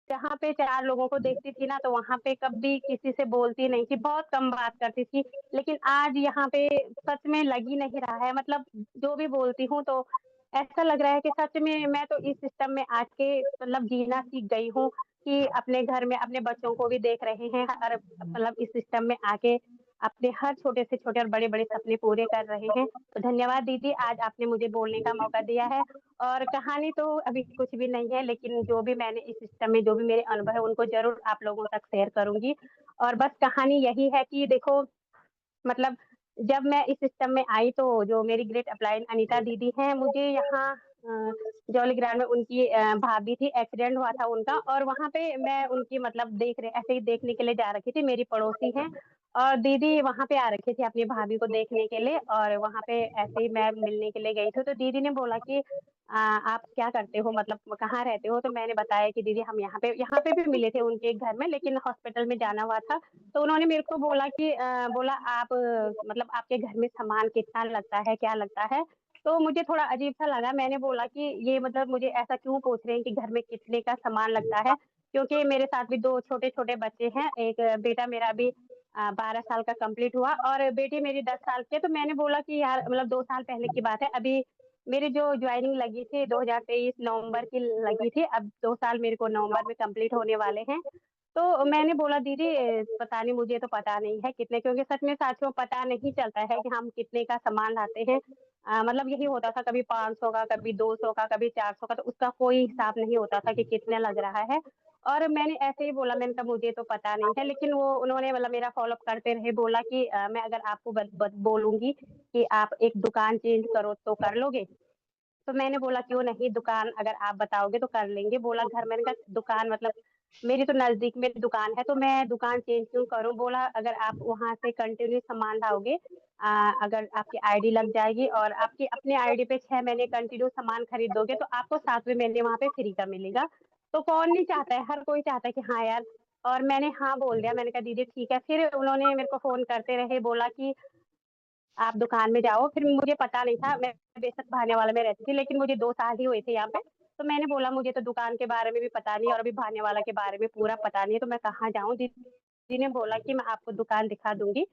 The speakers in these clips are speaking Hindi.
जहाँ पे 4 लोगों को देखती थी ना, तो वहाँ पे कभी किसी से बोलती नहीं थी, बहुत कम बात करती थी। लेकिन आज यहाँ पे सच में लग ही नहीं रहा है, मतलब जो भी बोलती हूँ तो ऐसा लग रहा है कि सच में मैं तो इस सिस्टम में आके मतलब जीना सीख गई हूँ कि अपने घर में अपने बच्चों को भी देख रहे हैं और मतलब इस सिस्टम में आके अपने हर छोटे से छोटे और बड़े-बड़े सपने पूरे कर रहे हैं। तो धन्यवाद दीदी, आज आपने मुझे बोलने का मौका दिया है। और कहानी तो अभी कुछ भी नहीं है, लेकिन जो भी मैंने इस सिस्टम में जो भी मेरे अनुभव है, उनको ज़रूर आप लोगों तक शेयर करूँगी। और बस कहानी यही है कि देखो मतलब जब मैं इस सिस्टम में आई तो जो मेरी ग्रेट अपलाइन अनीता दीदी हैं, मुझे यहाँ जॉलीग्रांट में उनकी भाभी थी, एक्सीडेंट हुआ था उनका और वहाँ पे मैं उनकी मतलब देख रहे ऐसे ही देखने के लिए जा रखी थी, मेरी पड़ोसी हैं और दीदी वहाँ पे आ रखी थी अपनी भाभी को देखने के लिए और वहाँ पे ऐसे ही मैं मिलने के लिए गई थी, तो दीदी ने बोला कि आप क्या करते हो मतलब कहाँ रहते हो? तो मैंने बताया कि दीदी हम यहाँ पे भी मिले थे उनके घर में लेकिन हॉस्पिटल में जाना हुआ था। तो उन्होंने मेरे को बोला कि बोला आप मतलब आपके घर में सामान कितना लगता है, क्या लगता है? तो मुझे थोड़ा अजीब-सा लगा, मैंने बोला कि ये मतलब मुझे ऐसा क्यों पूछ रहे हैं कि घर में कितने का सामान लगता है? क्योंकि मेरे साथ भी 2 छोटे-छोटे बच्चे हैं, एक बेटा मेरा अभी 12 साल का कंप्लीट हुआ और बेटी मेरी 10 साल की है, तो मैंने बोला कि यार मतलब 2 साल पहले की बात है, अभी मेरी जो जॉइनिंग लगी थी 2023 नवंबर की लगी थी, अब 2 साल मेरे को नवंबर में कंप्लीट होने वाले हैं। तो मैंने बोला दीदी पता नहीं मुझे तो पता नहीं है कितने क्योंकि सच में साथियों पता नहीं चलता है कि हम कितने का सामान लाते हैं। मतलब यही होता था कभी 500 का, कभी 200 का, कभी 400 का तो उसका कोई हिसाब नहीं होता था कि कितना लग रहा है। और मैंने ऐसे ही बोला मैंने कहा मुझे तो पता नहीं है लेकिन वो उन्होंने मतलब मेरा फ़ॉलो-अप करते रहे बोला कि मैं अगर आपको बत बत बोलूँगी कि आप एक दुकान चेंज करो तो कर लोगे? तो मैंने बोला क्यों नहीं दुकान अगर आप बताओगे तो कर लेंगे। बोला घर मैंने कहा दुकान मतलब मेरी तो नज़दीक में दुकान है तो मैं दुकान चेंज क्यों करूँ? बोला अगर आप वहाँ से कंटिन्यू सामान लाओगे अगर आपकी आईडी लग जाएगी और आपकी अपने आईडी पे 6 महीने कंटिन्यू सामान खरीदोगे तो आपको 7वें महीने वहाँ पे फ्री का मिलेगा। तो कौन नहीं चाहता है, हर कोई चाहता है कि हाँ यार और मैंने हाँ बोल दिया। मैंने कहा दीदी ठीक है। फिर उन्होंने मेरे को फ़ोन करते रहे बोला कि आप दुकान में जाओ, फिर मुझे पता नहीं था, मैं बेशक भानेवाला में रहती थी, लेकिन मुझे 2 साल ही हुए थे यहाँ पे। तो मैंने बोला मुझे तो दुकान के बारे में भी पता नहीं और अभी भानेवाला के बारे में पूरा पता नहीं है, तो मैं कहाँ जाऊँ? दीदी ने बोला कि मैं आपको दुकान दिखा दूँगी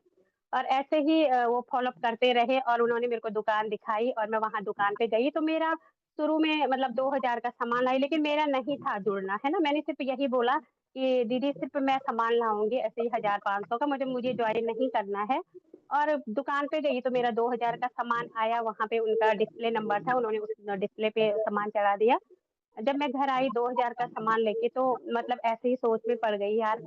और ऐसे ही वो फ़ॉलो अप करते रहे और उन्होंने मेरे को दुकान दिखाई और मैं वहाँ दुकान पे गई, तो मेरा शुरू में मतलब 2000 का सामान लाई, लेकिन मेरा नहीं था जुड़ना, है ना? मैंने सिर्फ़ यही बोला कि दीदी सिर्फ़ मैं सामान लाऊँगी ऐसे ही 1000-500 का, मुझे जॉइन नहीं करना है। और दुकान पे गई तो मेरा 2000 का सामान आया, वहाँ पे उनका डिस्प्ले नंबर था, उन्होंने उस डिस्प्ले पे सामान चढ़ा दिया। जब मैं घर आई 2000 का सामान लेके तो मतलब ऐसे ही सोच में पड़ गई यार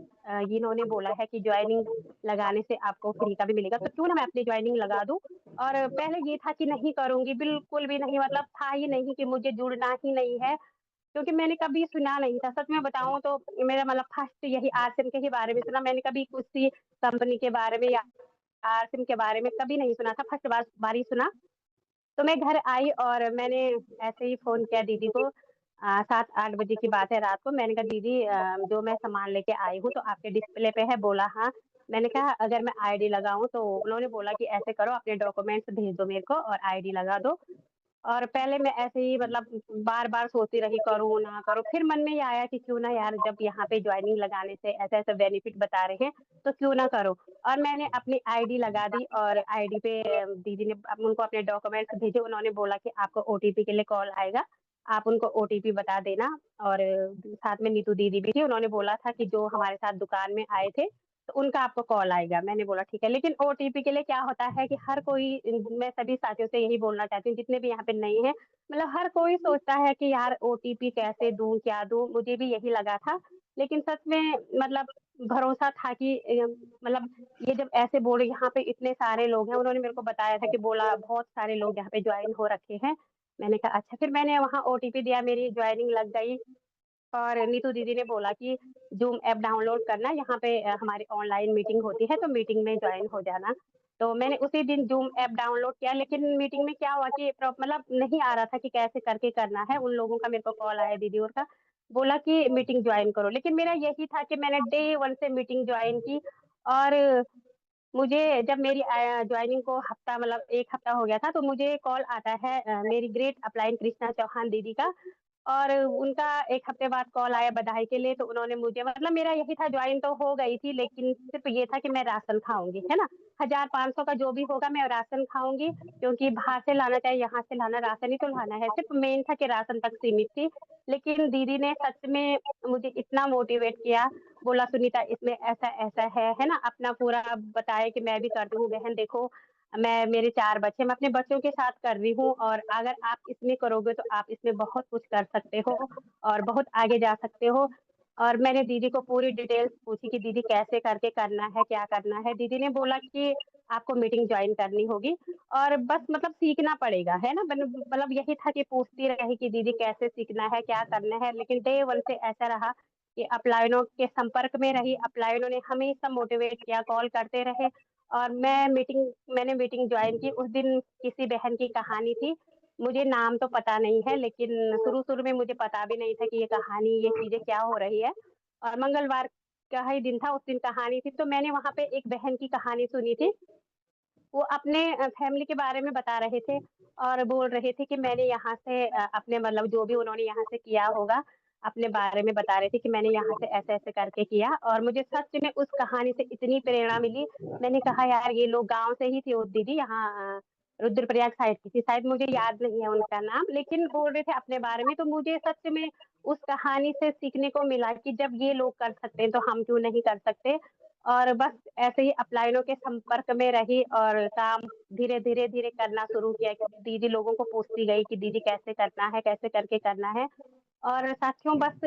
इन्होंने बोला है कि जॉइनिंग लगाने से आपको फ्री का भी मिलेगा, तो क्यों ना मैं अपनी जॉइनिंग लगा दूँ। और पहले ये था कि नहीं करूँगी, बिल्कुल भी नहीं मतलब था ही नहीं कि मुझे जुड़ना ही नहीं है, क्योंकि मैंने कभी सुना नहीं था। सच में बताऊँ तो मेरा मतलब फर्स्ट यही आरसिम के ही बारे में सुना, मैंने कभी किसी कंपनी के बारे में या आरसिम के बारे में कभी नहीं सुना था, फर्स्ट बार ही सुना। तो मैं घर आई और मैंने ऐसे ही फ़ोन किया दीदी को 7-8 बजे की बात है रात को। मैंने कहा दीदी जो मैं सामान लेके आई हूँ तो आपके डिस्प्ले पे है? बोला हाँ। मैंने कहा अगर मैं आईडी लगाऊँ तो उन्होंने बोला कि ऐसे करो अपने डॉक्यूमेंट्स भेज दो मेरे को और आईडी लगा दो। और पहले मैं ऐसे ही मतलब बार-बार सोचती रही करूँ, ना करूँ। फिर मन में ये आया कि क्यों ना यार जब यहाँ पे जॉइनिंग लगाने से ऐसा-ऐसा बेनिफिट बता रहे हैं, तो क्यों ना करो। और मैंने अपनी आईडी लगा दी और आईडी पे दीदी ने अब उनको अपने डॉक्यूमेंट्स भेजे, उन्होंने बोला कि आपको ओटीपी के लिए कॉल आएगा, आप उनको ओटीपी बता देना और साथ में नीतू दीदी भी थी, उन्होंने बोला था कि जो हमारे साथ दुकान में आए थे, तो उनका आपको कॉल आएगा। मैंने बोला ठीक है, लेकिन ओटीपी के लिए क्या होता है कि हर कोई मैं सभी साथियों से यही बोलना चाहती हूँ, जितने भी यहाँ पे नए हैं, मतलब हर कोई सोचता है कि यार ओटीपी कैसे दूँ, क्या दूँ? मुझे भी यही लगा था, लेकिन सच में मतलब भरोसा था कि मतलब ये जब ऐसे बोले यहाँ पे इतने सारे लोग हैं, उन्होंने मेरे को बताया था कि बोला बहुत सारे लोग यहाँ पे जॉइन हो रखे हैं। मैंने कहा अच्छा, फिर मैंने वहाँ ओटीपी दिया, मेरी जॉइनिंग लग गई और नीतू दीदी ने बोला कि ज़ूम ऐप डाउनलोड करना, यहाँ पे हमारी ऑनलाइन मीटिंग होती है, तो मीटिंग में जॉइन हो जाना। तो मैंने उसी दिन ज़ूम ऐप डाउनलोड किया, लेकिन मीटिंग में क्या हुआ कि मतलब नहीं आ रहा था कि कैसे करके करना है। उन लोगों का मेरे को कॉल आया दीदी और का, बोला कि मीटिंग जॉइन करो। लेकिन मेरा यही था कि मैंने डे 1 से मीटिंग जॉइन की और मुझे जब मेरी जॉइनिंग को हफ्ता मतलब 1 हफ्ता हो गया था, तो मुझे कॉल आता है मेरी ग्रेट अपलाइन कृष्णा चौहान दीदी का और उनका 1 हफ्ते बाद कॉल आया बधाई के लिए, तो उन्होंने मुझे मतलब मेरा यही था जॉइन तो हो गई थी, लेकिन सिर्फ़ ये था कि मैं राशन खाऊँगी, है ना? 1000-500 का जो भी होगा मैं राशन खाऊँगी, क्योंकि बाहर से लाना चाहे यहाँ से लाना, राशन ही तो लाना है। सिर्फ़ मेन था कि राशन तक सीमित थी। लेकिन दीदी ने सच में मुझे इतना मोटिवेट किया, बोला सुनीता इसमें ऐसा-ऐसा है ना? अपना पूरा बताया कि मैं भी करती हूँ बहन देखो, मैं मेरे 4 बच्चे मैं अपने बच्चों के साथ कर रही हूँ और अगर आप इसमें करोगे तो आप इसमें बहुत कुछ कर सकते हो और बहुत आगे जा सकते हो। और मैंने दीदी को पूरी डिटेल्स पूछी कि दीदी कैसे करके करना है, क्या करना है? दीदी ने बोला कि आपको मीटिंग जॉइन करनी होगी और बस मतलब सीखना पड़ेगा, है ना? मतलब यही था कि पूछती रही कि दीदी कैसे सीखना है, क्या करना है? लेकिन डे 1 से ऐसा रहा कि अपलाइनों के संपर्क में रही, अपलाइनों ने हमेशा मोटिवेट किया, कॉल करते रहे और मैंने मीटिंग जॉइन की। उस दिन किसी बहन की कहानी थी, मुझे नाम तो पता नहीं है, लेकिन शुरू-शुरू में मुझे पता भी नहीं था कि ये कहानी, ये चीज़ें क्या हो रही है और मंगलवार का ही दिन था, उस दिन कहानी थी, तो मैंने वहाँ पे एक बहन की कहानी सुनी थी। वो अपने फैमिली के बारे में बता रहे थे और बोल रहे थे कि मैंने यहाँ से अपने मतलब जो भी उन्होंने यहाँ से किया होगा, अपने बारे में बता रहे थे कि मैंने यहाँ से ऐसे-ऐसे करके किया और मुझे सच में उस कहानी से इतनी प्रेरणा मिली। मैंने कहा यार ये लोग गाँव से ही थी वो दीदी यहाँ रुद्रप्रयाग साइड की थी, शायद मुझे याद नहीं है उनका नाम, लेकिन बोल रहे थे अपने बारे में, तो मुझे सच में उस कहानी से सीखने को मिला कि जब ये लोग कर सकते हैं, तो हम क्यों नहीं कर सकते? और बस ऐसे ही अपलाइनों के संपर्क में रही और काम धीरे-धीरे करना शुरू किया कि दीदी लोगों को पूछती गई कि दीदी कैसे करना है, कैसे करके करना है। और साथियों बस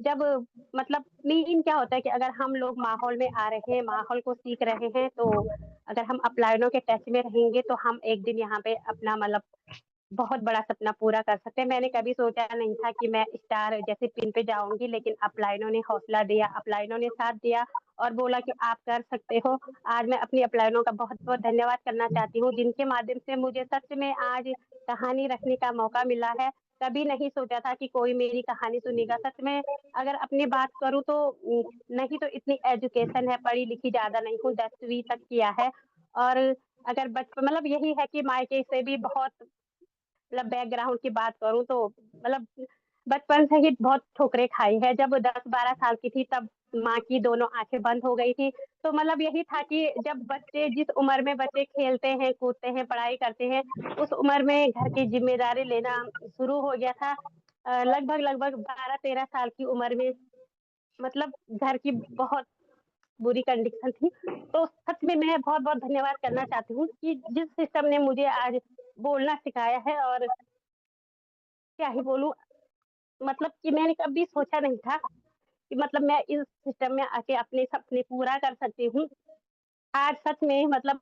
जब मतलब मेन क्या होता है कि अगर हम लोग माहौल में आ रहे हैं, माहौल को सीख रहे हैं, तो अगर हम अपलाइनों के टच में रहेंगे, तो हम एक दिन यहाँ पे अपना मतलब बहुत बड़ा सपना पूरा कर सकते हैं। मैंने कभी सोचा नहीं था कि मैं स्टार जैसे पिन पे जाऊँगी, लेकिन अपलाइनों ने हौसला दिया, अपलाइनों ने साथ दिया और बोला कि आप कर सकते हो। आज मैं अपनी अपलाइनों का बहुत-बहुत धन्यवाद करना चाहती हूँ, जिनके माध्यम से मुझे सच में आज कहानी रखने का मौका मिला है। कभी नहीं सोचा था कि कोई मेरी कहानी सुनेगा। सच में अगर अपनी बात करूँ तो नहीं तो इतनी एजुकेशन है, पढ़ी-लिखी ज़्यादा नहीं हूँ, 10वीं तक किया है और अगर बचपन मतलब यही है कि मायके से भी बहुत मतलब बैकग्राउंड की बात करूँ तो मतलब बचपन से ही बहुत ठोकरें खाई है। जब 10-12 साल की थी तब माँ की दोनों आँखें बंद हो गई थी। तो मतलब यही था कि जब बच्चे जिस उम्र में बच्चे खेलते हैं, कूदते हैं, पढ़ाई करते हैं, उस उम्र में घर की ज़िम्मेदारी लेना शुरू हो गया था। लगभग 12-13 साल की उम्र में मतलब घर की बहुत बुरी कंडीशन थी। तो सच में मैं बहुत-बहुत धन्यवाद करना चाहती हूँ कि जिस सिस्टम ने मुझे आज बोलना सिखाया है और क्या ही बोलूँ मतलब कि मैंने कभी सोचा नहीं था कि मतलब मैं इस सिस्टम में आके अपने सपने पूरा कर सकती हूँ। आज सच में मतलब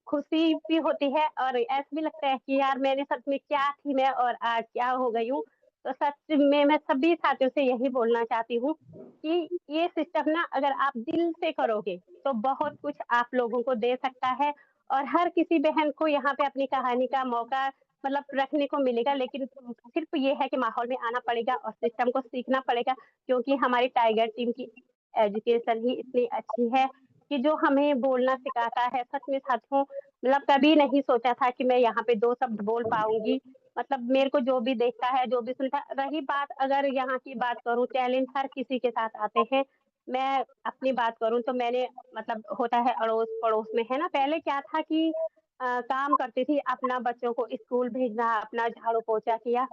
खुशी भी होती है और ऐसा भी लगता है कि यार मैंने सच में क्या थी मैं और आज क्या हो गई हूँ। तो सच में मैं सभी साथियों से यही बोलना चाहती हूँ कि ये सिस्टम ना अगर आप दिल से करोगे तो बहुत कुछ आप लोगों को दे सकता है और हर किसी बहन को यहाँ पे अपनी कहानी का मौका मतलब रखने को मिलेगा। लेकिन सिर्फ ये है कि माहौल में आना पड़ेगा और सिस्टम को सीखना पड़ेगा क्योंकि हमारी टाइगर टीम की एजुकेशन ही इतनी अच्छी है कि जो हमें बोलना सिखाता है। सच में साथियों मतलब कभी नहीं सोचा था कि मैं यहाँ पे 2 शब्द बोल पाऊँगी। मतलब मेरे को जो भी देखता है, जो भी सुनता रही बात अगर यहाँ की बात करूँ चैलेंज हर किसी के साथ आते हैं। मैं अपनी बात करूँ तो मैंने मतलब होता है अड़ोस-पड़ोस में, है ना? पहले क्या था कि काम करती थी, अपना बच्चों को स्कूल भेजना, अपना झाड़ू-पोछा किया।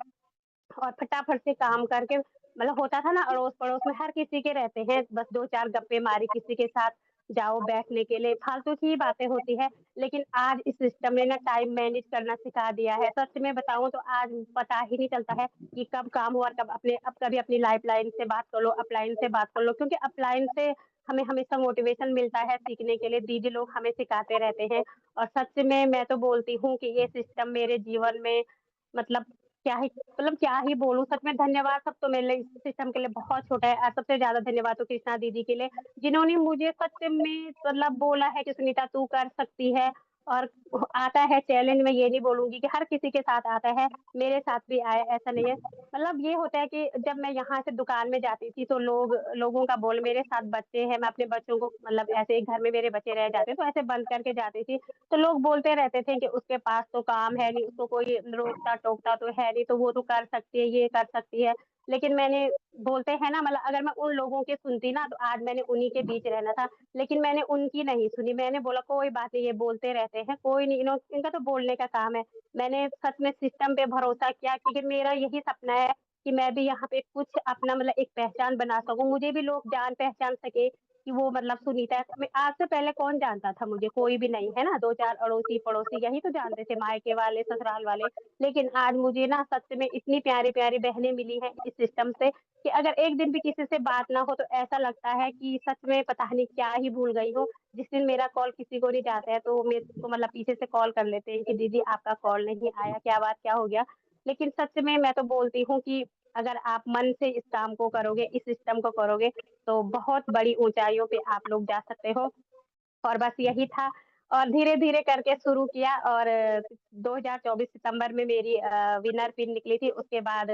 और फटाफट से काम करके मतलब होता था ना अड़ोस-पड़ोस में हर किसी के रहते हैं, बस 2-4 गप्पे मारी किसी के साथ जाओ बैठने के लिए, फालतू की ही बातें होती है। लेकिन आज इस सिस्टम ने ना टाइम मैनेज करना सिखा दिया है। सच में बताऊँ तो आज पता ही नहीं चलता है कि कब काम हुआ, अब कभी अपनी लाइफ़लाइन से बात कर लो, अपलाइन से बात कर लो क्योंकि अपलाइन से हमें हमेशा मोटिवेशन मिलता है सीखने के लिए, दीदी लोग हमें सिखाते रहते हैं। और सच में मैं तो बोलती हूँ कि ये सिस्टम मेरे जीवन में मतलब क्या ही बोलूँ सच में धन्यवाद सब तो मेरे लिए इस सिस्टम के लिए बहुत छोटा है। सबसे ज़्यादा धन्यवाद तो कृष्णा दीदी के लिए, जिन्होंने मुझे सच में मतलब बोला है कि सुनीता तू कर सकती है और आता है चैलेंज, मैं ये नहीं बोलूँगी कि हर किसी के साथ आता है, मेरे साथ भी आया, ऐसा नहीं है। मतलब ये होता है कि जब मैं यहाँ से दुकान में जाती थी तो लोगों का बोल, मेरे साथ बच्चे हैं, मैं अपने बच्चों को मतलब ऐसे ही घर में मेरे बच्चे रह जाते, तो ऐसे बंद करके जाती थी। तो लोग बोलते रहते थे कि उसके पास तो काम है नहीं, उसको कोई रोकता-टोकता तो है नहीं, तो वो तो कर सकती है, ये कर सकती है। लेकिन मैंने बोलते हैं ना, मतलब अगर मैं उन लोगों की सुनती ना, तो आज मैंने उन्हीं के बीच रहना था। लेकिन मैंने उनकी नहीं सुनी, मैंने बोला कोई बात नहीं, ये बोलते रहते हैं, कोई नहीं, इनका तो बोलने का काम है। मैंने सच में सिस्टम पे भरोसा किया, क्योंकि मेरा यही सपना है कि मैं भी यहाँ पे कुछ अपना मतलब एक पहचान बना सकूँ, मुझे भी लोग जान-पहचान सके कि वो मतलब सुनीता है। मैं आज से पहले कौन जानता था मुझे? कोई भी नहीं, है ना? 2-4 अड़ोसी-पड़ोसी यही तो जानते थे, मायके वाले, ससुराल वाले। लेकिन आज मुझे ना सच में इतनी प्यारी-प्यारी बहनें मिली हैं इस सिस्टम से, कि अगर एक दिन भी किसी से बात ना हो तो ऐसा लगता है कि सच में पता नहीं क्या ही भूल गई हूँ। जिस दिन मेरा कॉल किसी को नहीं जाता है तो मेरे को मतलब पीछे से कॉल कर लेते हैं कि दीदी आपका कॉल नहीं आया, क्या बात क्या हो गया? लेकिन सच में मैं तो बोलती हूँ कि अगर आप मन से इस काम को करोगे, इस सिस्टम को करोगे, तो बहुत बड़ी ऊँचाइयों पे आप लोग जा सकते हो। और बस यही था, और धीरे-धीरे करके शुरू किया, और 2024 सितंबर में मेरी विनर पिन निकली थी। उसके बाद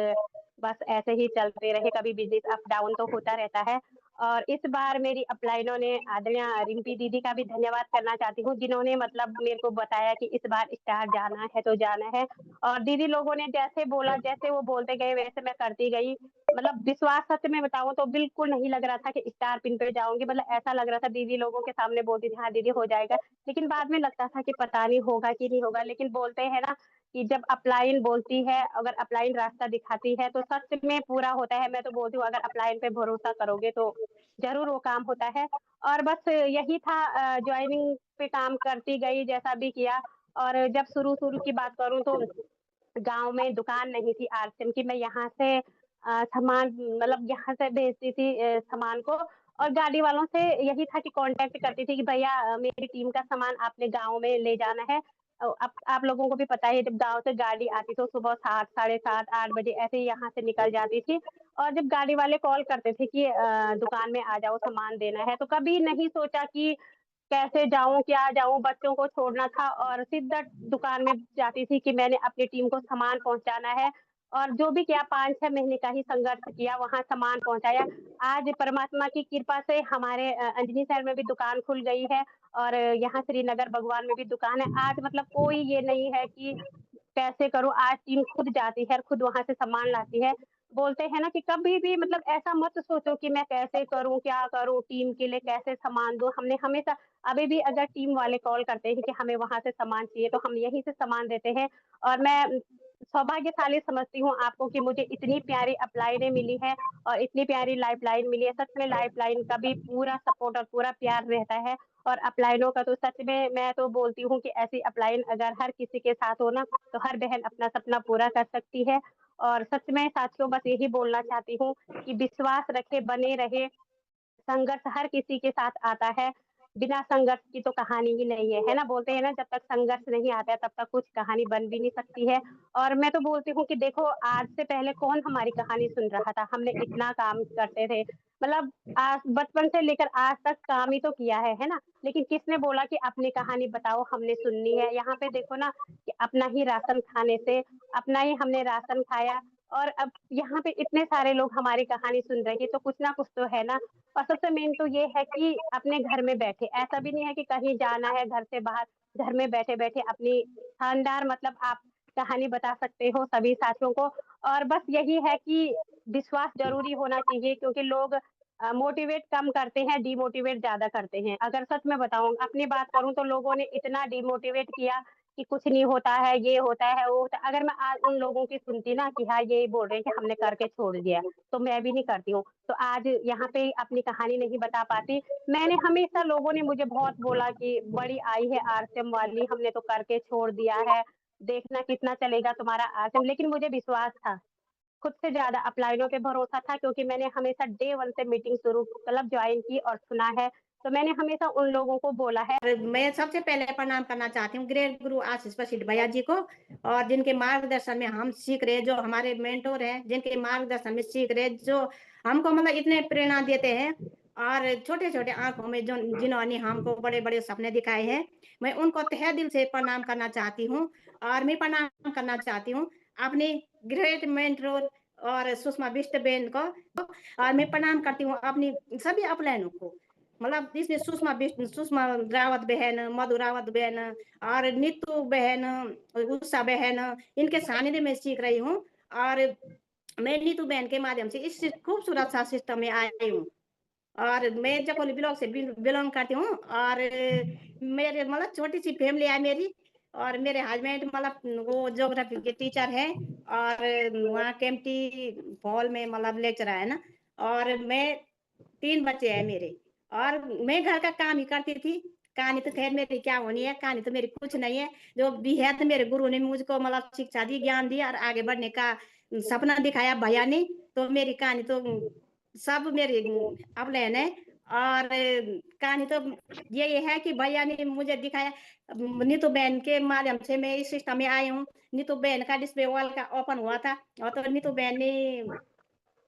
बस ऐसे ही चलते रहे, कभी बिज़नेस अप डाउन तो होता रहता है। और इस बार मेरी अपलाइनों ने आदरणीय रिम्पी दीदी का भी धन्यवाद करना चाहती हूँ, जिन्होंने मतलब मेरे को बताया कि इस बार स्टार जाना है तो जाना है। और दीदी लोगों ने जैसे बोला, जैसे वो बोलते गए वैसे मैं करती गई। मतलब विश्वास सच में बताऊँ तो बिल्कुल नहीं लग रहा था कि स्टार पिन पे जाऊँगी, मतलब ऐसा लग रहा था दीदी लोगों के सामने बोलती थी, हाँ दीदी हो जाएगा। लेकिन बाद में लगता था कि पता नहीं होगा कि नहीं होगा, लेकिन बोलते हैं ना कि जब अपलाइन बोलती है, अगर अपलाइन रास्ता दिखाती है तो सच में पूरा होता है। मैं तो बोलती हूँ अगर अपलाइन पे भरोसा करोगे तो ज़रूर वो काम होता है। और बस यही था, जॉइनिंग पे काम करती गई जैसा भी किया। और जब शुरू-शुरू की बात करूँ तो गाँव में दुकान नहीं थी आरसीएम की, मैं यहाँ से सामान मतलब यहाँ से भेजती थी सामान को, और गाड़ी वालों से यही था कि कॉन्टैक्ट करती थी कि भैया मेरी टीम का सामान आपने गाँव में ले जाना है। आप लोगों को भी पता है जब गाँव से गाड़ी आती तो सुबह 7 साढ़े 7 8 बजे ऐसे ही यहाँ से निकल जाती थी। और जब गाड़ी वाले कॉल करते थे कि दुकान में आ जाओ सामान देना है, तो कभी नहीं सोचा कि कैसे जाऊँ, क्या जाऊँ? बच्चों को छोड़ना था और सीधा दुकान में जाती थी कि मैंने अपनी टीम को सामान पहुँचाना है, और जो भी किया 5-6 महीने का ही संघर्ष किया, वहाँ सामान पहुँचाया। आज परमात्मा की कृपा से हमारे अंजनी शहर में भी दुकान खुल गई है, और यहाँ श्रीनगर बगवान में भी दुकान है। आज मतलब कोई ये नहीं है कि कैसे करूँ? आज टीम खुद जाती है और खुद वहाँ से सामान लाती है। बोलते हैं ना कि कभी भी मतलब ऐसा मत सोचो कि मैं कैसे करूँ, क्या करूँ, टीम के लिए कैसे सामान दूँ। हमने हमेशा अभी भी अगर टीम वाले कॉल करते हैं कि हमें वहाँ से सामान चाहिए, तो हम यहीं से सामान देते हैं। और मैं सौभाग्यशाली समझती हूँ आपको कि मुझे इतनी प्यारी अपलाइनें मिली हैं और इतनी प्यारी लाइफ़लाइन मिली है। सच में लाइफ़लाइन का भी पूरा सपोर्ट और पूरा प्यार रहता है, और अपलाइनों का तो सच में मैं तो बोलती हूँ कि ऐसी अपलाइन अगर हर किसी के साथ हो ना, तो हर बहन अपना सपना पूरा कर सकती है। और सच में साथियों बस यही बोलना चाहती हूँ कि विश्वास रखें, बने रहें, संघर्ष हर किसी के साथ आता है, बिना संघर्ष की तो कहानी ही नहीं है ना? बोलते हैं ना जब तक संघर्ष नहीं आता है तब तक कुछ कहानी बन भी नहीं सकती है। और मैं तो बोलती हूँ कि देखो आज से पहले कौन हमारी कहानी सुन रहा था? हमने इतना काम करते थे, मतलब आज बचपन से लेकर आज तक काम ही तो किया है ना? लेकिन किसने बोला कि अपनी कहानी बताओ हमने सुननी है? यहाँ पे देखो ना कि अपना ही राशन खाने से अपना ही हमने राशन खाया, और अब यहाँ पे इतने सारे लोग हमारी कहानी सुन रहे हैं, तो कुछ ना कुछ तो है ना? और सबसे मेन तो ये है कि अपने घर में बैठे, ऐसा भी नहीं है कि कहीं जाना है घर से बाहर, घर में बैठे-बैठे अपनी शानदार मतलब आप कहानी बता सकते हो सभी साथियों को। और बस यही है कि विश्वास ज़रूरी होना चाहिए, क्योंकि लोग मोटिवेट कम करते हैं, डिमोटिवेट ज़्यादा करते हैं। अगर सच में बताऊँ अपनी बात करूँ तो लोगों ने इतना डिमोटिवेट किया कि कुछ नहीं होता है, ये होता है, वो होता है। अगर मैं आज उन लोगों की सुनती ना कि हाँ, ये बोल रहे हैं कि हमने करके छोड़ दिया, तो मैं भी नहीं करती हूँ। तो आज यहाँ पे अपनी कहानी नहीं बता पाती। मैंने हमेशा लोगों ने मुझे बहुत बोला कि बड़ी आई है आरसीएम वाली, हमने तो करके छोड़ दिया है, देखना कितना चलेगा तुम्हारा आरसीएम। लेकिन मुझे विश्वास था, खुद से ज़्यादा अपलाइनों पे भरोसा था, क्योंकि मैंने हमेशा डे 1 से मीटिंग शुरू मतलब जॉइन की और सुना है। तो मैंने हमेशा उन लोगों को बोला है। और मैं सबसे पहले प्रणाम करना चाहती हूँ ग्रेट गुरु आशीष प्रसिद्ध भैया जी को, और जिनके मार्गदर्शन में हम सीख रहे, जो हमारे मेंटोर हैं, जिनके मार्गदर्शन में सीख रहे, जो हमको मतलब इतने प्रेरणा देते हैं। और छोटे-छोटे आँखों में जो जिन्होंने हमको बड़े-बड़े सपने दिखाए हैं, मैं उनको तहे दिल से प्रणाम करना चाहती हूँ और मैं प्रणाम करना चाहती हूँ अपनी ग्रेट मेंटर और सुषमा बिष्ट बहन को और मैं प्रणाम करती हूँ अपनी सभी अपलाइनों को। मतलब इसमें सुषमा रावत बहन, मधु रावत बहन और नीतू बहन, उषा बहन, इनके सानिध्य में सीख रही हूँ और मैं नीतू बहन के माध्यम से इस खूबसूरत सा सिस्टम में आई हूँ। और मैं जकोली ब्लॉक से बिलॉन्ग करती हूँ और मेरे मतलब छोटी-सी फैमिली है मेरी और मेरे हस्बैंड मतलब वो ज्योग्राफी के टीचर हैं और वहाँ केम्प्टी हॉल में मतलब लेक्चरर है ना और मैं 3 बच्चे हैं मेरे और मैं घर का काम ही करती थी। कहानी तो ख़ैर मेरी क्या होनी है, कहानी तो मेरी कुछ नहीं है। जो भी है तो मेरे गुरु ने मुझको मतलब शिक्षा दी, ज्ञान दिया और आगे बढ़ने का सपना दिखाया भैया ने, तो मेरी कहानी तो सब मेरी अपलाइन है और कहानी तो यही है कि भैया ने मुझे दिखाया नीतू बहन के माध्यम से मैं इस सिस्टम में आई हूँ। नीतू बहन का डिस्प्ले वॉल का ओपन हुआ था और तो नीतू बहन ने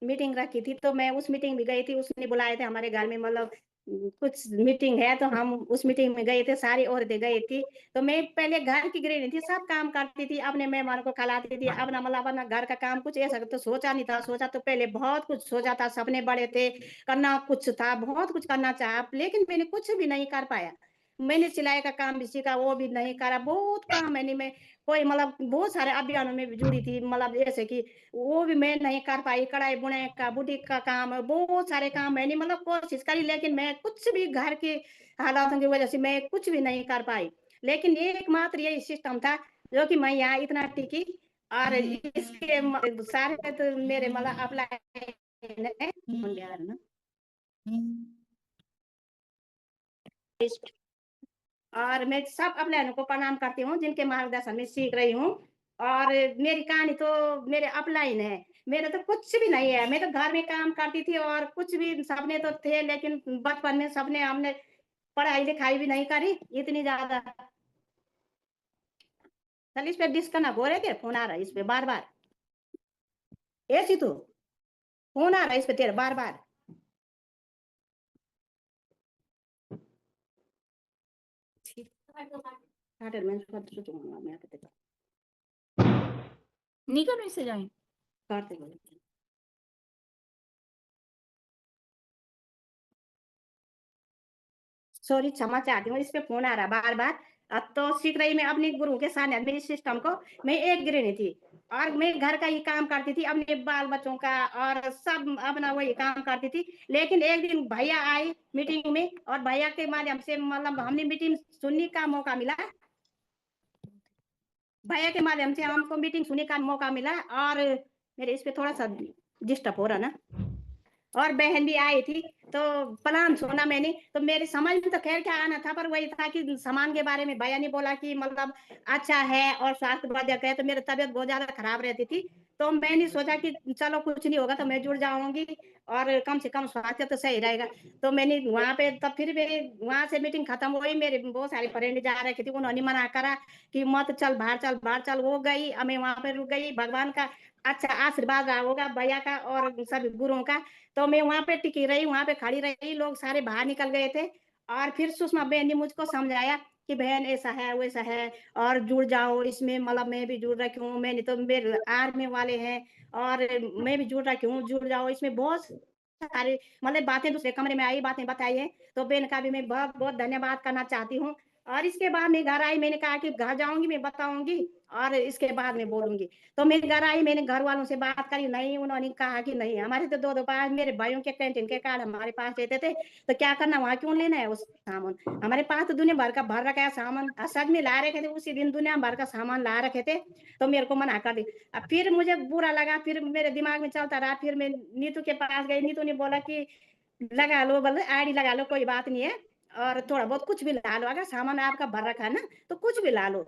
मीटिंग रखी थी, तो मैं उस मीटिंग में गई थी, उसने बुलाए थे हमारे घर में मतलब कुछ मीटिंग है, तो हम उस मीटिंग में गए थे, सारी औरतें गई थी। तो मैं पहले घर की गृहिणी थी, सब काम करती थी, अपने मेहमानों को खिलाती थी, अपना मतलब अपना घर का काम कुछ ऐसा तो सोचा नहीं था, सोचा तो पहले बहुत कुछ सोचा था, सपने बड़े थे, करना कुछ था, बहुत कुछ करना चाहा, लेकिन मैंने कुछ भी नहीं कर पाया। मैंने सिलाई का काम भी सीखा, वो भी नहीं करा, बहुत काम मैं कोई मतलब बहुत सारे अभियानों में भी जुड़ी थी, मतलब जैसे कि वो भी मैं नहीं कर पाई, कढ़ाई-बुनाई का, बुटीक का काम, बहुत सारे काम मैंने मतलब कोशिश करी लेकिन मैं कुछ भी घर के हालातों की वज़ह से मैं कुछ भी नहीं कर पाई। लेकिन एकमात्र यही सिस्टम था जो कि मैं यहाँ इतना टिकी और इसके सारे तो मेरे मतलब अप्लाई है ना। और मैं सब अपलाइनों को प्रणाम करती हूँ, जिनके मार्गदर्शन में सीख रही हूँ और मेरी कहानी तो मेरे अपलाइन है। मेरा तो कुछ भी नहीं है, मैं तो घर में काम करती थी और कुछ भी सपने तो थे लेकिन बचपन में सपने हमने पढ़ाई-लिखाई भी नहीं करी इतनी ज़्यादा। चल इस पे डिस्कनेक्ट हो रहे थे, फ़ोन आ रहा है इस पे बार-बार। ए सीतू, फ़ोन आ रहा है इस पे तेरा बार-बार। काटेर मैं इसको सुचूँगा मैं आपको देता निकल इससे जाए काटते बोले। सॉरी क्षमा चाहती हूँ, इस पे फ़ोन आ रहा है बार-बार। तो सीख रही मैं अपने गुरु के सानिध्य में इस सिस्टम को। मैं एक गृहिणी थी और मैं घर का ही काम करती थी, अपने बाल-बच्चों का और सब अपना वही काम करती थी। लेकिन एक दिन भैया आए मीटिंग में और भैया के माध्यम से मतलब हमने मीटिंग सुनने का मौका मिला। भैया के माध्यम से हमको मीटिंग सुनने का मौका मिला और मेरे इस पे थोड़ा-सा डिस्टर्ब हो रहा ना। और बहन भी आई थी, तो प्लान सुना मैंने, तो मेरे समझ में तो ख़ैर क्या आना था, पर वही था कि सामान के बारे में भैया ने बोला कि मतलब अच्छा है और स्वास्थ्यवर्धक है, तो मेरी तबीयत बहुत ज़्यादा ख़राब रहती थी। तो मैंने सोचा कि चलो कुछ नहीं होगा तो मैं जुड़ जाऊँगी और कम से कम स्वास्थ्य तो सही रहेगा। तो मैंने वहाँ पे तब फिर मेरे वहाँ से मीटिंग ख़त्म हुई, मेरे बहुत सारे फ्रेंड जा रखे थे, उन्होंने मना करा कि मत चल, बाहर चल, बाहर चल। वो गई, मैं वहाँ पे रुक गई, भगवान का अच्छा आशीर्वाद रहा होगा भैया का और सभी गुरुओं का। तो मैं वहाँ पे टिकी रही, वहाँ पे खड़ी रही, लोग सारे बाहर निकल गए थे और फिर सुषमा बहन ने मुझको समझाया कि बहन ऐसा है, वैसा है और जुड़ जाओ इसमें मतलब मैं भी जुड़ रखी हूँ, मैंने तो मेरे आर्मी वाले हैं और मैं भी जुड़ रखी हूँ, जुड़ जाओ इसमें बहुत सारी मतलब बातें दूसरे कमरे में आई, बातें बताई हैं, तो बहन का भी मैं बहुत-बहुत धन्यवाद करना चाहती हूँ और इसके बाद मैं घर आई, मैंने कहा कि घर जाऊँगी, मैं बताऊँगी और इसके बाद मैं बोलूँगी। तो मैं घर आई, मैंने घर वालों से बात करी, नहीं उन्होंने कहा कि नहीं हमारे तो 2-2 पास मेरे भाइयों के कैंटीन के कार्ड हमारे पास रहते थे, तो क्या करना वहाँ क्यों लेना है वो सामान? हमारे पास तो दुनिया भर का भर रखा है सामान। सच में ला रखे थे, उसी दिन दुनिया भर का सामान ला रखे थे, तो मेरे को मना कर दी। अब फिर मुझे बुरा लगा, फिर मेरे दिमाग में चलता रहा, फिर मैं नीतू के पास गई, नीतू ने बोला कि लगा लो बोले आईडी लगा लो कोई बात नहीं है और थोड़ा बहुत कुछ भी ला लो, अगर सामान आपका भर रखा है ना, तो कुछ भी ला लो।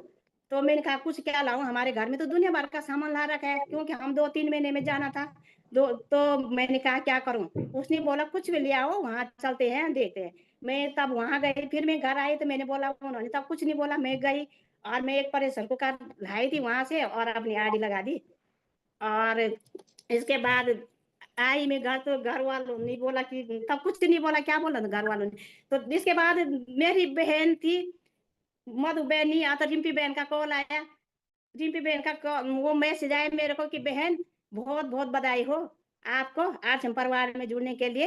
तो मैंने कहा कुछ क्या लाऊँ? हमारे घर में तो दुनिया भर का सामान ला रखा है, क्योंकि हम 2-3 महीने में जाना था। दो तो मैंने कहा क्या करूँ? उसने बोला कुछ भी ले आओ, वहाँ चलते हैं, देखते हैं। मैं तब वहाँ गई, फिर मैं घर आई तो मैंने बोला उन्होंने तब कुछ नहीं बोला, मैं गई और मैं एक प्रेशर कुकर लाई थी वहाँ से और अपनी आईडी लगा दी और इसके बाद आई मैं घर, तो घर वालों ने बोला कि तब कुछ नहीं बोला, क्या बोला था घर वालों ने। तो इसके बाद मेरी बहन थी मधु बहन, नहीं आता, रिम्पी बहन का कॉल आया। रिम्पी बहन का वो मैसेज आया मेरे को कि बहन बहुत बहुत बधाई हो आपको आश्रम परिवार में जुड़ने के लिए,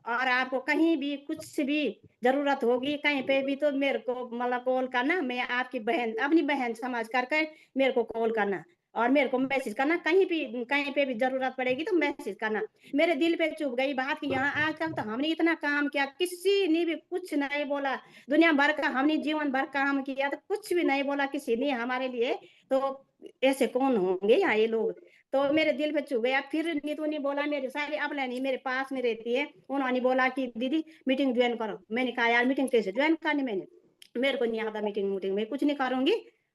और आपको कहीं भी कुछ भी जरूरत होगी कहीं पे भी तो मेरे को मतलब कॉल करना, मैं आपकी बहन, अपनी बहन समझ करके मेरे को कॉल करना और मेरे को मैसेज करना, कहीं पे भी जरूरत पड़ेगी तो मैसेज करना। मेरे दिल पे चुभ गई बात कि यहाँ आज तक तो हमने इतना काम किया, किसी ने भी कुछ नहीं बोला। दुनिया भर का हमने जीवन भर काम किया तो कुछ भी नहीं बोला किसी ने हमारे लिए। तो ऐसे कौन होंगे यहाँ ये लोग। तो मेरे दिल पे चुभ गया। फिर नीतू ने बोला, मेरे सारी अपने नहीं मेरे पास में रहती है, उन्होंने बोला कि दीदी मीटिंग ज्वाइन करो। मैंने कहा यार मीटिंग कैसे ज्वाइन करनी, मैंने मेरे को नहीं आता मीटिंग, मीटिंग में कुछ नहीं करूंगी।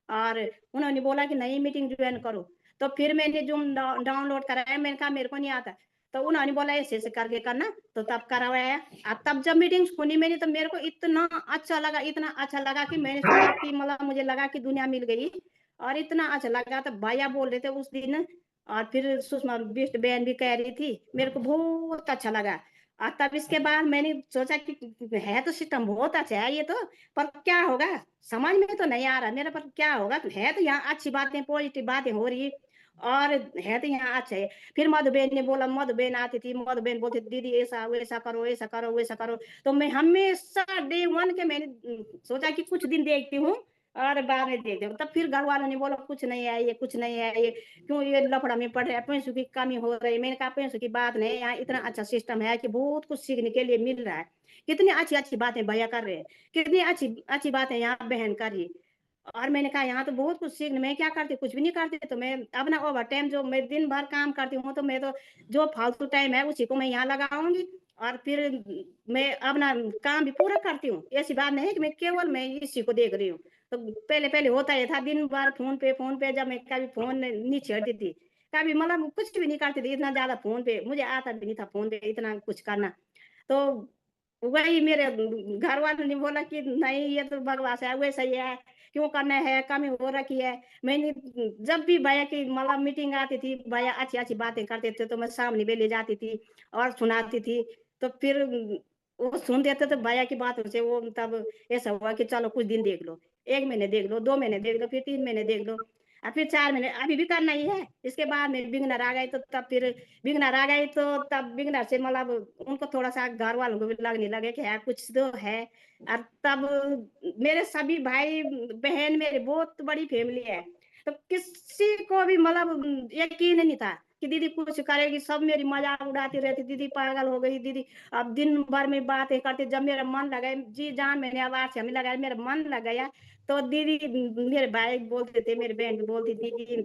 और उन्होंने बोला कि नहीं मीटिंग ज्वाइन करो। तो फिर मैंने जूम डाउनलोड कराया, मैंने कहा मेरे को नहीं आता। तो उन्होंने बोला ऐसे ऐसे करके करना, तो तब करवाया। और तब जब मीटिंग सुनी मैंने तो मेरे को इतना अच्छा लगा, इतना अच्छा लगा कि मैंने सोचा कि मतलब मुझे लगा कि दुनिया मिल गई। और इतना अच्छा लगा, तो भैया बोल रहे थे उस दिन, और फिर सुषमा बिष्ट बहन भी कह रही थी, मेरे को बहुत अच्छा लगा। और तब इसके बाद मैंने सोचा कि है तो सिस्टम बहुत अच्छा है ये तो, पर क्या होगा समझ में तो नहीं आ रहा मेरा, पर क्या होगा। तो है तो यहाँ अच्छी बातें, पॉजिटिव बातें हो रही, और है तो यहाँ अच्छा है। फिर मधुबेन ने बोला, मधुबेन आती थी, मधुबेन बोलती थी दीदी ऐसा वैसा करो, ऐसा करो वैसा करो। तो मैं हमेशा डे वन के मैंने सोचा कि कुछ दिन देखती हूँ और बाद में देखते हो। तब फिर घर वालों ने बोला कुछ नहीं है ये, कुछ नहीं है ये, क्यों ये लफड़ा में पड़ रहा है, पैसों की कमी हो रही है। मैंने कहा पैसों की बात नहीं, यहाँ इतना अच्छा सिस्टम है कि बहुत कुछ सीखने के लिए मिल रहा है। कितनी अच्छी अच्छी बातें भैया कर रहे हैं, कितनी अच्छी अच्छी बातें यहाँ बहन कर रही। और मैंने कहा यहाँ तो बहुत कुछ सीखने, मैं क्या करती, कुछ भी नहीं करती। तो मैं अपना ओवर टाइम जो मैं दिन भर काम करती हूँ, तो मैं तो जो फालतू टाइम है उसी को मैं यहाँ लगाऊंगी। और फिर मैं अपना काम भी पूरा करती हूँ। ऐसी बात नहीं है कि मैं इसी को देख रही हूँ। तो पहले पहले होता ये था दिन भर फोन पे जब मैं कभी फोन नहीं छेड़ती थी, कभी मतलब कुछ भी नहीं करती थी, इतना ज्यादा फोन पे मुझे आता भी नहीं था, फोन पे इतना कुछ करना। तो वही मेरे घर वालों ने बोला कि नहीं ये तो बकवास है, वैसा ही है, क्यों करना है, कमी हो रखी है। मैंने जब भी भैया की मतलब मीटिंग आती थी, भैया अच्छी अच्छी बातें करते थे, तो मैं सामने भी ले जाती थी और सुनाती थी। तो फिर वो सुनते थे, तो भैया की बातों से वो तब ऐसा हुआ कि चलो कुछ दिन देख लो, 1 महीने देख लो, 2 महीने देख लो, फिर 3 महीने देख लो, और फिर 4 महीने अभी भी करना ही है। इसके बाद में बिगनर आ गए, तो तब फिर बिगनर आ गई, तो तब बिगनर से मतलब उनको थोड़ा सा घर वालों को भी लगने लगे कि है कुछ तो है। और तब मेरे सभी भाई बहन, मेरी बहुत बड़ी फैमिली है, तो किसी को भी मतलब यकीन नहीं था कि दीदी कुछ करेगी। सब मेरी मजाक उड़ाती रहती, दीदी पागल हो गई दीदी, अब दिन भर में बातें करते। जब मेरा मन लगा, जी जान मैंने आवाज से हमें लगाया, मेरा मन लग गया, तो दीदी, मेरे भाई बोलते थे, मेरी बहन भी बोलती थी कि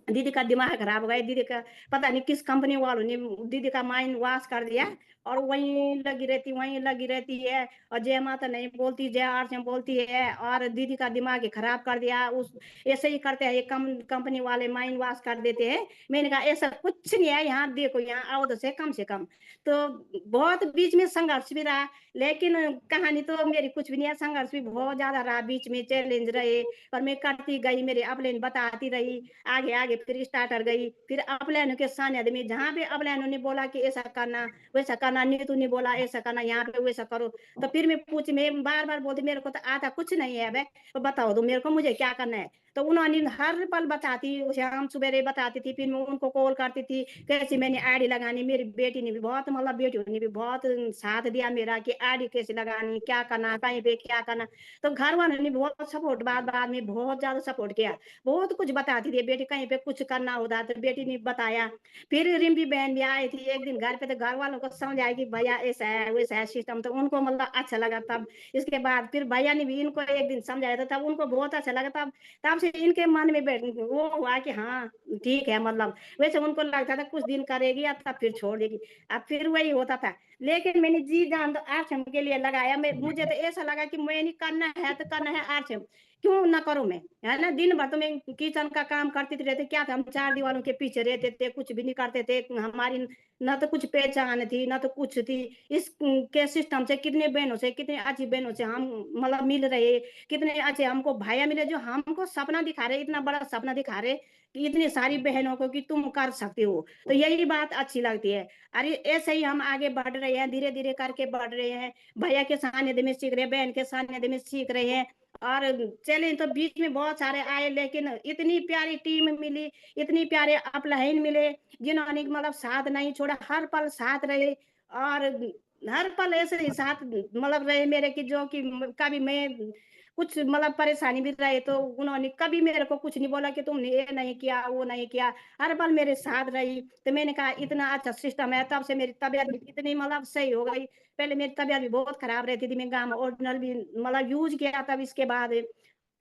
दीदी का दिमाग खराब हो गया, दीदी का पता नहीं किस कंपनी वालों ने दीदी का माइंड वॉश कर दिया, और वहीं लगी रहती है, और जय माता नहीं बोलती, जय आरती बोलती है, और दीदी का दिमाग खराब कर दिया। उस ऐसे ही करते हैं ये कंपनी वाले, माइंड वॉश कर देते हैं। मैंने कहा ऐसा कुछ नहीं है, यहाँ देखो यहाँ आओ तो से कम से कम। तो बहुत बीच में संघर्ष भी रहा, लेकिन कहानी तो मेरी कुछ भी नहीं है, संघर्ष भी बहुत ज्यादा रहा, बीच में चैलेंज रहे, पर मैं करती गई, मेरे अपलाइन बताती रही, आगे आगे फिर स्टार्टर गई, फिर अपलाइनों के सानिध्य में जहाँ भी अपलाइनों ने बोला कि ऐसा करना वैसा करना, नीतू ने बोला ऐसा करना, यहाँ पे वैसा करो, तो फिर मैं बार बार बोलती मेरे को तो आता कुछ नहीं है, अब तो बताओ तो मेरे को मुझे क्या करना है। तो उन्होंने हर पल बताती, शाम सवेरे बताती थी, फिर मैं उनको कॉल करती थी कैसे मैंने आईडी लगानी। मेरी बेटी ने भी बहुत मतलब बेटियों ने भी बहुत साथ दिया मेरा कि आईडी कैसे लगानी, क्या करना, कहीं पे क्या करना। तो घर वालों ने बहुत सपोर्ट, बाद बाद में बहुत ज्यादा सपोर्ट किया, बहुत कुछ बताती थी बेटी, कहीं पे कुछ करना होता तो बेटी ने बताया। फिर रिम्पी बहन भी आई थी एक दिन घर पे, तो घर वालों को समझ आया कि भैया ऐसा है वैसा है सिस्टम, तो उनको मतलब अच्छा लगा। तब इसके बाद फिर भैया ने भी इनको एक दिन समझाया था, तब उनको बहुत अच्छा लगा। तब तब से इनके मन में बैठ वो हुआ कि हाँ ठीक है, मतलब वैसे उनको लगता था कुछ दिन करेगी या तब फिर छोड़ देगी, अब फिर वही होता था। लेकिन मैंने जी जान तो आरक्षण के लिए लगाया। मुझे तो ऐसा लगा कि मैंने करना है तो करना है आरक्षण, क्यों ना करूँ मैं, है ना? दिन भर तो मैं किचन का काम करती थी रहती, क्या था हम 4 दीवारों के पीछे रहते थे, कुछ भी नहीं करते थे। हमारी ना तो कुछ पहचान थी, ना तो कुछ थी। इस के सिस्टम से कितने बहनों से, कितनी अच्छी बहनों से हम मतलब मिल रहे, कितने अच्छे हमको भाइया मिले जो हमको सपना दिखा रहे, इतना बड़ा सपना दिखा रहे कि इतनी सारी बहनों को कि तुम कर सकते हो। तो यही बात अच्छी लगती है। अरे ऐसे ही हम आगे बढ़ रहे हैं, धीरे-धीरे करके बढ़ रहे हैं। भैया के सानिध्य में सीख रहे हैं, बहन के सानिध्य में सीख रहे हैं। और चैलेंज तो बीच में बहुत सारे आए, लेकिन इतनी प्यारी टीम मिली, इतनी प्यारे अपलाइन मिले, जिन्होंने मतलब साथ नहीं छोड़ा, हर पल साथ रहे। और हर पल ऐसे ही साथ मतलब रहे मेरे कि जो कि कभी मैं कुछ मतलब परेशानी भी रहे तो उन्होंने कभी मेरे को कुछ नहीं बोला कि तुमने ये नहीं किया, वो नहीं किया। हर पल मेरे साथ रही। तो मैंने कहा इतना अच्छा सिस्टम है, तब से मेरी तबीयत भी इतनी मतलब सही हो गई। पहले मेरी तबीयत भी बहुत खराब रहती थी, मैं गामा ओरिजिनल भी मतलब यूज़ किया तब इसके बाद।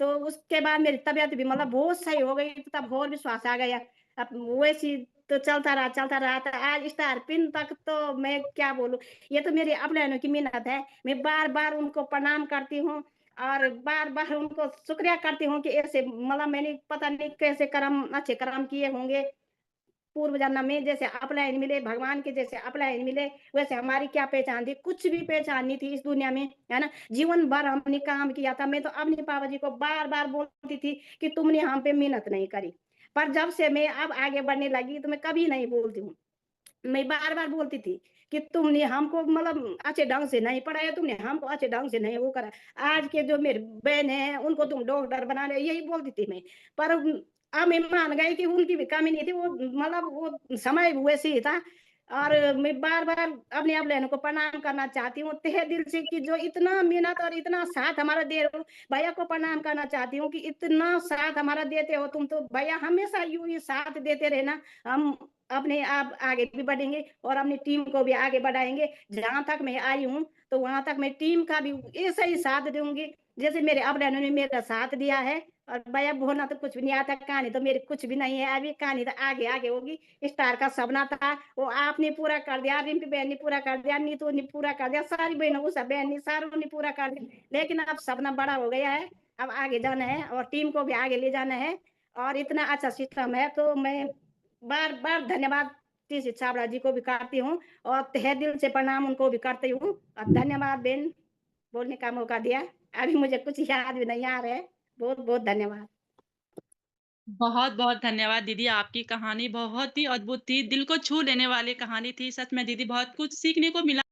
तो उसके बाद मेरी तबीयत भी मतलब बहुत सही हो गई, तो तब और विश्वास आ गया। अब वैसे तो चलता रहा तो आज स्टार पिन तक तो मैं क्या बोलूँ, ये तो मेरी अपलाइनों की मेहनत है। मैं बार-बार उनको प्रणाम करती हूँ और बार-बार उनको शुक्रिया करती हूँ कि ऐसे मतलब मैंने पता नहीं कैसे कर्म अच्छे कर्म किए होंगे। पूर्व जन्म में जैसे अपलाइन मिले, भगवान के जैसे अपलाइन मिले, वैसे हमारी क्या पहचान थी? कुछ भी पहचान नहीं थी इस दुनिया में, है ना? जीवन भर हमने काम किया था। मैं तो अपने पापा जी को बार-बार बोलती थी कि तुमने हम पे मेहनत नहीं करी। पर जब से मैं अब आगे बढ़ने लगी, तो मैं कभी नहीं बोलती हूँ। मैं बार-बार बोलती थी कि तुमने हमको मतलब अच्छे ढंग से नहीं पढ़ाया, तुमने हमको अच्छे ढंग से नहीं वो करा। आज के जो मेरी बहन हैं, उनको तुम डॉक्टर बना रहे हो, यही बोलती थी मैं। पर अब मैं मान गई कि उनकी भी कमी नहीं थी, वो मतलब वो समय वैसे ही था। और मैं बार-बार अपनी आप बहनों को प्रणाम करना चाहती हूँ, तहे दिल से कि जो इतना मेहनत और इतना साथ हमारा दे रहे हो। भैया को प्रणाम करना चाहती हूँ कि इतना साथ हमारा देते हो तुम, तो भैया हमेशा यूँ ही साथ देते रहना। हम अपने आप आगे भी बढ़ेंगे और अपनी टीम को भी आगे बढ़ाएँगे। जहाँ तक मैं आई हूँ, तो वहाँ तक मैं टीम का भी ऐसा ही साथ दूँगी, जैसे मेरे अपलाइनों ने मेरा साथ दिया है। और भैया बोलना तो कुछ भी नहीं आता, कहानी तो मेरी कुछ भी नहीं है, अभी कहानी तो आगे-आगे होगी। स्टार का सपना था, वो आपने पूरा कर दिया, रिम्पी बहन ने पूरा कर दिया, नीतू ने पूरा कर दिया, सारी बहनों को सब बहन ने सारों ने पूरा कर दिया। लेकिन अब सपना बड़ा हो गया है, अब आगे जाना है और टीम को भी आगे ले जाना है। और इतना अच्छा सिस्टम है, तो मैं बार-बार धन्यवाद टीसी छाबड़ा जी को भी करती हूँ और तहे दिल से प्रणाम उनको भी करती हूँ। और धन्यवाद बहन, बोलने का मौका दिया। अभी मुझे कुछ याद भी नहीं आ रहा है। बहुत-बहुत धन्यवाद। बहुत-बहुत धन्यवाद दीदी, आपकी कहानी बहुत ही अद्भुत थी, दिल को छू लेने वाली कहानी थी। सच में दीदी बहुत कुछ सीखने को मिला।